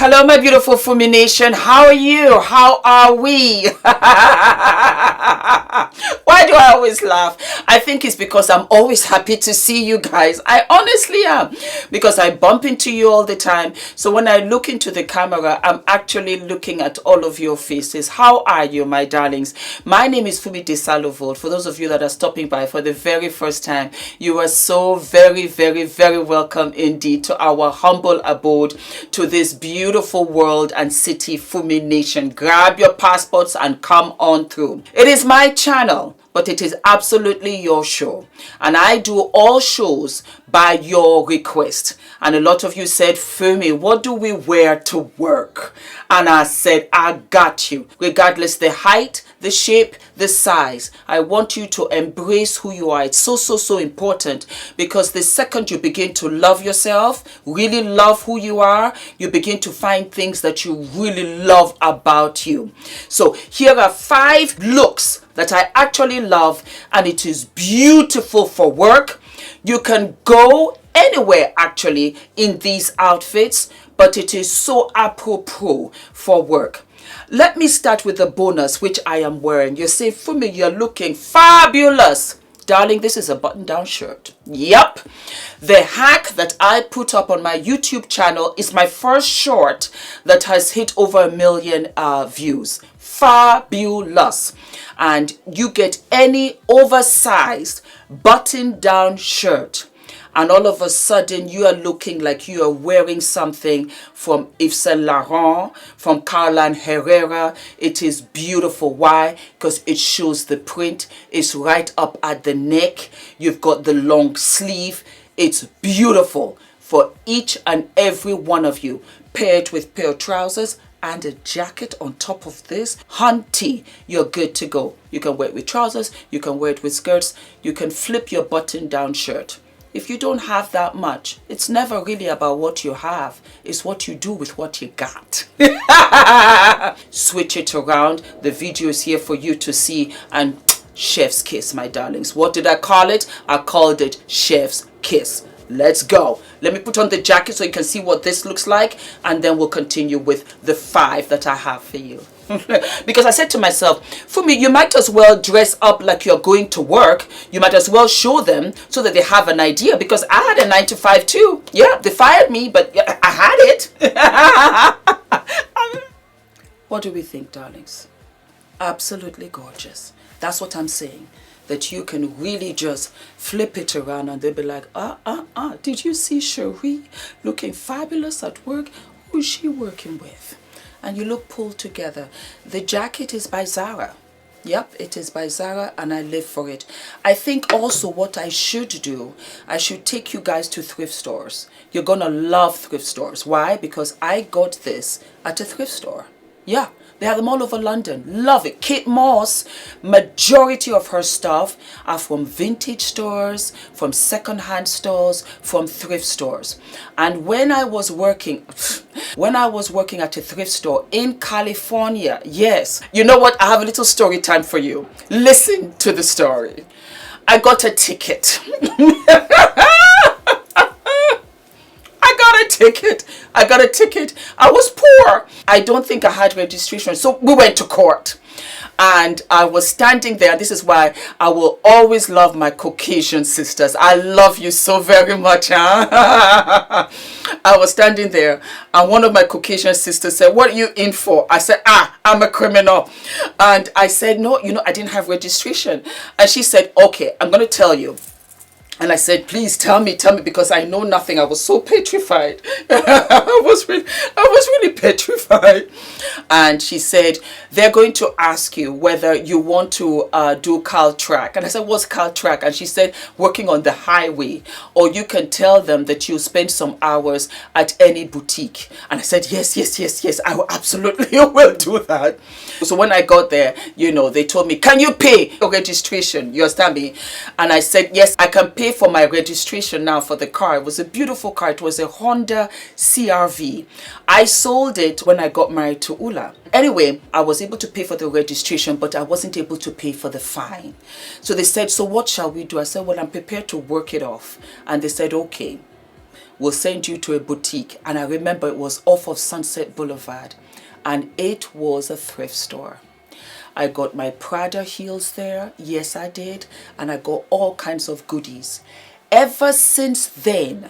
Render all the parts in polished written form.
Hello, my beautiful Fumi Nation. How are you? How are we? Why do I always laugh? I think it's because I'm always happy to see you guys. I honestly am, because I bump into you all the time. So when I look into the camera, I'm actually looking at all of your faces. How are you, my darlings? My name is Fumidesaluvold. For those of you that are stopping by for the very first time, you are so very, very, very welcome indeed to our humble abode, to this beautiful world and city, Fumi Nation. Grab your passports and come on through. It is my channel, but it is absolutely your show. And I do all shows by your request. And a lot of you said, Fumi, what do we wear to work? And I said, I got you. Regardless the height, the shape, the size, I want you to embrace who you are. It's so important, because the second you begin to love yourself, really love who you are, you begin to find things that you really love about you. So here are 5 looks that I actually love, and it is beautiful for work. You can go anywhere actually in these outfits, but it is so apropos for work. Let me start with the bonus, which I am wearing. You say, Fumi, you're looking fabulous. Darling, this is a button-down shirt. Yep. The hack that I put up on my YouTube channel is my first short that has hit over 1 million views. Fabulous. And you get any oversized button-down shirt, and all of a sudden you are looking like you are wearing something from Yves Saint Laurent, from Carolina Herrera. It is beautiful. Why? Because it shows the print. It's right up at the neck. You've got the long sleeve. It's beautiful for each and every one of you. Pair it with pair of trousers and a jacket on top of this. Hunty, you're good to go. You can wear it with trousers. You can wear it with skirts. You can flip your button-down shirt. If you don't have that much, it's never really about what you have. It's what you do with what you got. Switch it around. The video is here for you to see. And chef's kiss, my darlings. What did I call it? I called it chef's kiss. Let's go. Let me put on the jacket so you can see what this looks like, and then we'll continue with the 5 that I have for you. Because I said to myself, Fumi, you might as well dress up like you're going to work. You might as well show them so that they have an idea, because I had a 9 to 5 too. Yeah, they fired me, but I had it. What do we think, darlings? Absolutely gorgeous. That's what I'm saying. That you can really just flip it around and they'll be like, did you see Cherie looking fabulous at work? Who's she working with? And you look pulled together. The jacket is by Zara. Yep, it is by Zara, and I live for it. I think also what I should do, I should take you guys to thrift stores. You're gonna love thrift stores. Why? Because I got this at a thrift store. Yeah. They have them all over London. Love it. Kate Moss, majority of her stuff are from vintage stores, from second-hand stores, from thrift stores. And when I was working at a thrift store in California, yes, you know what? I have a little story time for you. Listen to the story. I got a ticket. I got a ticket. I was poor. I don't think I had registration. So we went to court. And I was standing there. This is why I will always love my Caucasian sisters. I love you so very much. Huh? I was standing there, and one of my Caucasian sisters said, what are you in for? I said, I'm a criminal. And I said, no, I didn't have registration. And she said, okay, I'm going to tell you. And I said, please tell me, because I know nothing. I was so petrified. I was really petrified. And she said, they're going to ask you whether you want to do CalTrack. And I said, what's CalTrack? And she said, working on the highway. Or you can tell them that you spend some hours at any boutique. And I said, yes. I will absolutely will do that. So when I got there, they told me, can you pay your registration? You understand me? And I said, yes, I can pay for my registration now for the car. It was a beautiful car. It was a Honda CRV. I sold it when I got married to Ula. Anyway, I was able to pay for the registration, but I wasn't able to pay for the fine. So they said, so what shall we do? I said, well, I'm prepared to work it off. And they said, okay. will send you to a boutique. And I remember it was off of Sunset Boulevard, and it was a thrift store. I got my Prada heels there. Yes, I did. And I got all kinds of goodies. Ever since then,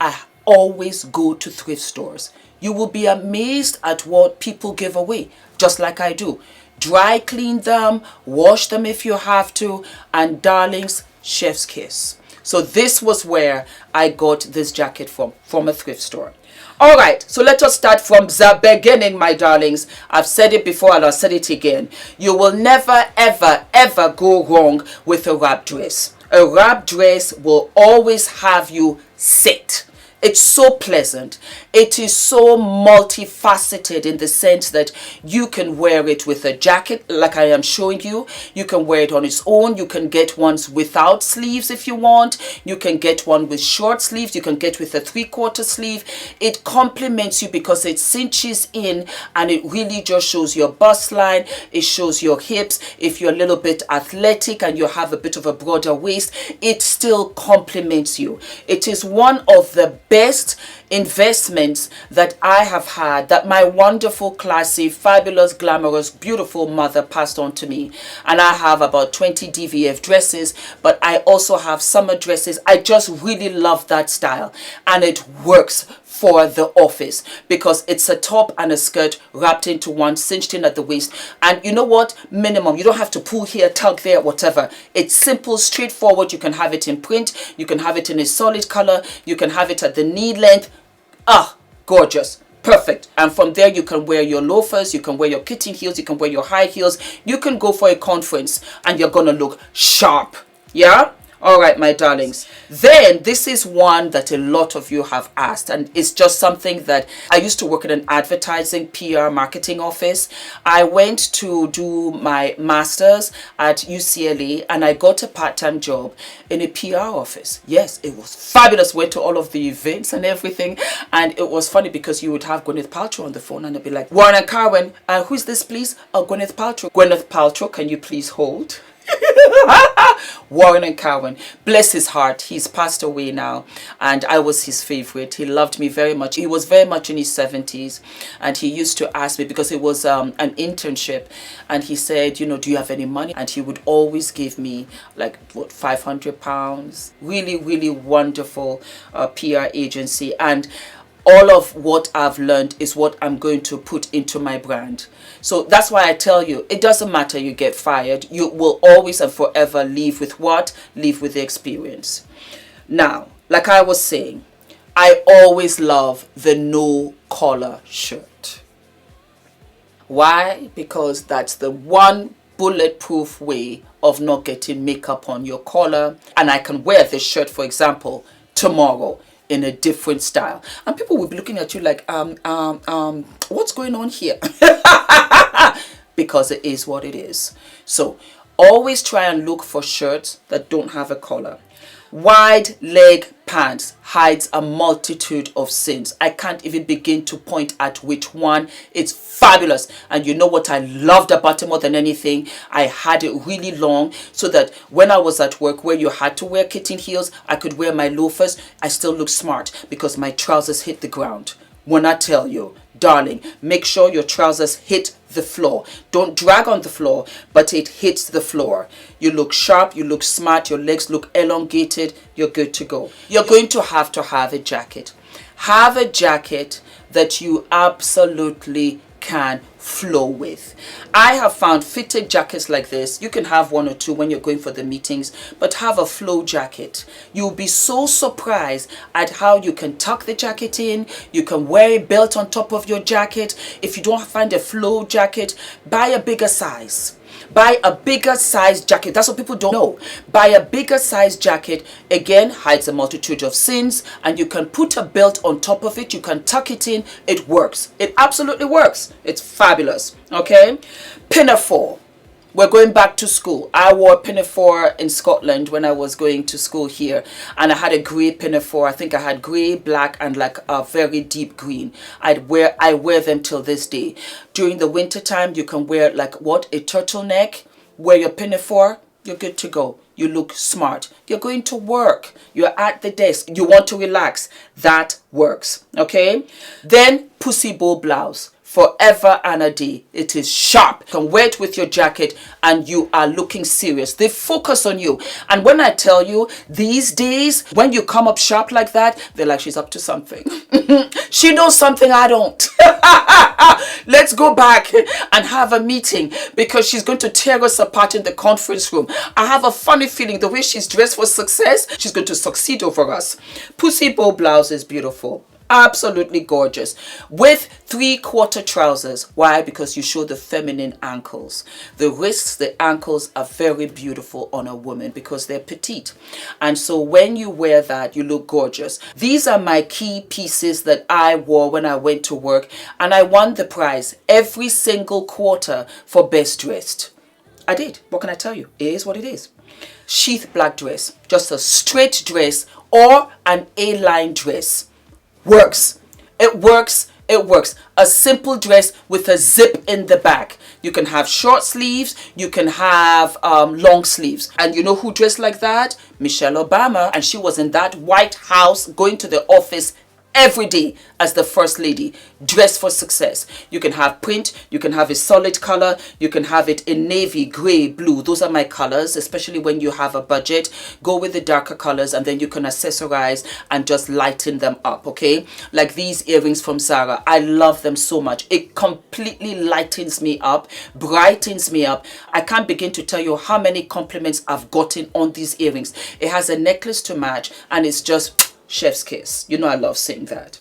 I always go to thrift stores. You will be amazed at what people give away, just like I do. Dry clean them, wash them if you have to, and darlings, chef's kiss. So this was where I got this jacket from a thrift store. All right, so let us start from the beginning, my darlings. I've said it before and I'll say it again. You will never, ever, ever go wrong with a wrap dress. A wrap dress will always have you sit. It's so pleasant. It is so multifaceted in the sense that you can wear it with a jacket like I am showing you. You can wear it on its own. You can get ones without sleeves if you want. You can get one with short sleeves. You can get with a 3/4 sleeve. It complements you because it cinches in and it really just shows your bust line. It shows your hips. If you're a little bit athletic and you have a bit of a broader waist, it still complements you. It is one of the best investments that I have had, that my wonderful, classy, fabulous, glamorous, beautiful mother passed on to me. And I have about 20 DVF dresses, but I also have summer dresses. I just really love that style, and it works for the office because it's a top and a skirt wrapped into one, cinched in at the waist. And you know what? Minimum. You don't have to pull here, tug there, whatever. It's simple, straightforward. You can have it in print. You can have it in a solid color. You can have it at the knee length. Ah, gorgeous. Perfect. And from there, you can wear your loafers. You can wear your kitten heels. You can wear your high heels. You can go for a conference and you're going to look sharp. Yeah? All right, my darlings. Then this is one that a lot of you have asked, and it's just something that I used to work in an advertising PR marketing office. I went to do my master's at UCLA and I got a part-time job in a PR office. Yes, it was fabulous. Went to all of the events and everything, and it was funny because you would have Gwyneth Paltrow on the phone and they'd be like, Warren and Carwin, who's this please? Oh, Gwyneth Paltrow. Gwyneth Paltrow, can you please hold? Warren and Cowan, bless his heart, he's passed away now, and I was his favorite. He loved me very much. He was very much in his 70s, and he used to ask me because it was an internship, and he said, you know, do you have any money? And he would always give me like what, £500. Really wonderful PR agency. And all of what I've learned is what I'm going to put into my brand. So that's why I tell you, it doesn't matter you get fired. You will always and forever leave with what? Leave with the experience. Now, like I was saying, I always love the no collar shirt. Why? Because that's the one bulletproof way of not getting makeup on your collar. And I can wear this shirt, for example, tomorrow in a different style, and people will be looking at you like what's going on here? Because it is what it is. So always try and look for shirts that don't have a collar. Wide leg pants hides a multitude of sins. I can't even begin to point at which one. It's fabulous. And you know what I loved about it more than anything? I had it really long so that when I was at work where you had to wear kitten heels, I could wear my loafers. I still look smart because my trousers hit the ground. When I tell you, darling, make sure your trousers hit the floor. Don't drag on the floor, but it hits the floor. You look sharp, you look smart, your legs look elongated, you're good to go. You're going to have a jacket. Have a jacket that you absolutely can flow with. I have found fitted jackets like this. You can have one or two when you're going for the meetings, but have a flow jacket. You'll be so surprised at how you can tuck the jacket in. You can wear a belt on top of your jacket. If you don't find a flow jacket, buy a bigger size. Buy a bigger size jacket. That's what people don't know. Buy a bigger size jacket. Again, hides a multitude of sins, and you can put a belt on top of it. You can tuck it in. It works. It absolutely works. It's fabulous. Okay? Pinafore. We're going back to school. I wore pinafore in Scotland when I was going to school here, and I had a grey pinafore. I think I had grey, black, and like a very deep green. I wear them till this day. During the winter time, you can wear like what? A turtleneck. Wear your pinafore. You're good to go. you look smart. You're going to work, you're at the desk, you want to relax. That works, okay? Then pussy bow blouse. Forever and a day. It is sharp. You can wear it with your jacket and you are looking serious. They focus on you. And when I tell you, these days, when you come up sharp like that, they're like, she's up to something. She knows something I don't. Let's go back and have a meeting because she's going to tear us apart in the conference room. I have a funny feeling the way she's dressed for success, she's going to succeed over us. Pussy bow blouse is beautiful. Absolutely gorgeous, with 3/4 trousers. Why? Because you show the feminine ankles. The wrists, the ankles are very beautiful on a woman because they're petite, and so when you wear that, you look gorgeous. These are my key pieces that I wore when I went to work, and I won the prize every single quarter for best dressed. I did. What can I tell you? It is what it is. Sheath black dress, just a straight dress or an A-line dress. Works. It works. It works. A simple dress with a zip in the back. You can have short sleeves. You can have long sleeves. And you know who dressed like that? Michelle Obama. And she was in that White House going to the office every day as the first lady, dressed for success. You can have print, you can have a solid color, you can have it in navy, gray, blue. Those are my colors, especially when you have a budget. Go with the darker colors and then you can accessorize and just lighten them up, okay? Like these earrings from Zara. I love them so much. It completely lightens me up, brightens me up. I can't begin to tell you how many compliments I've gotten on these earrings. It has a necklace to match and it's just chef's kiss. You know I love saying that.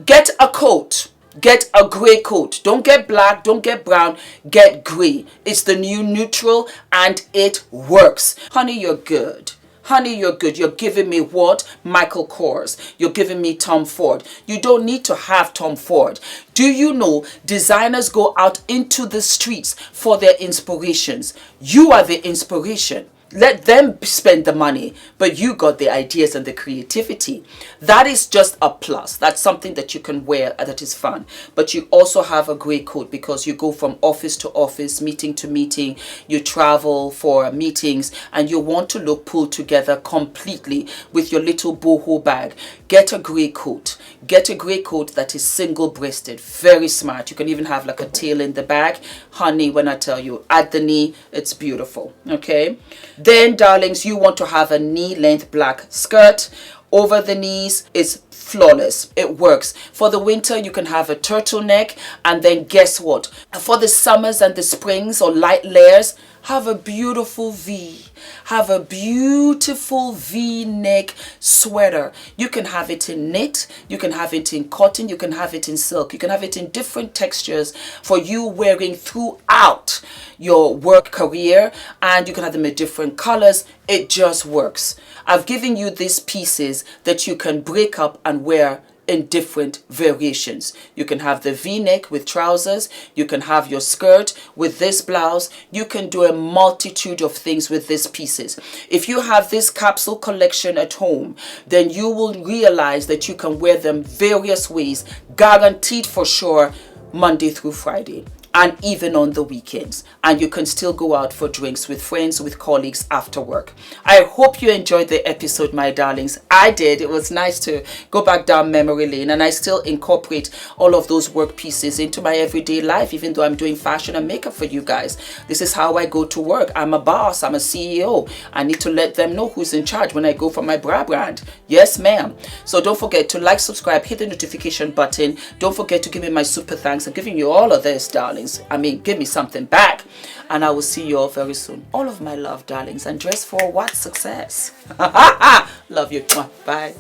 Get a coat. Get a gray coat. Don't get black, don't get brown, get gray. It's the new neutral and it works. Honey, you're good. Honey, you're good. You're giving me what? Michael Kors. You're giving me Tom Ford. You don't need to have Tom Ford. Do you know designers go out into the streets for their inspirations? You are the inspiration. Let them spend the money, but you got the ideas and the creativity. That is just a plus. That's something that you can wear that is fun. But you also have a great coat because you go from office to office, meeting to meeting. You travel for meetings and you want to look pulled together completely with your little boho bag. Get a grey coat. Get a grey coat that is single-breasted. Very smart. You can even have like a tail in the back. Honey, when I tell you, at the knee, it's beautiful. Okay? Then, darlings, you want to have a knee-length black skirt. Over the knees is flawless. It works. For the winter, you can have a turtleneck. And then guess what? For the summers and the springs or light layers, have a beautiful V. Have a beautiful V-neck sweater. You can have it in knit. You can have it in cotton. You can have it in silk. You can have it in different textures for you wearing throughout your work career. And you can have them in different colors. It just works. I've given you these pieces that you can break up and wear in different variations. You can have the V-neck with trousers. You can have your skirt with this blouse. You can do a multitude of things with these pieces. If you have this capsule collection at home, then you will realize that you can wear them various ways, guaranteed for sure, Monday through Friday. And even on the weekends. And you can still go out for drinks with friends, with colleagues after work. I hope you enjoyed the episode, my darlings. I did. It was nice to go back down memory lane. And I still incorporate all of those work pieces into my everyday life, even though I'm doing fashion and makeup for you guys. This is how I go to work. I'm a boss. I'm a CEO. I need to let them know who's in charge when I go for my bra brand. Yes, ma'am. So don't forget to like, subscribe, hit the notification button. Don't forget to give me my super thanks. I'm giving you all of this, darlings. I mean, give me something back. And I will see you all very soon. All of my love, darlings. And dress for what? Success. Love you. Bye.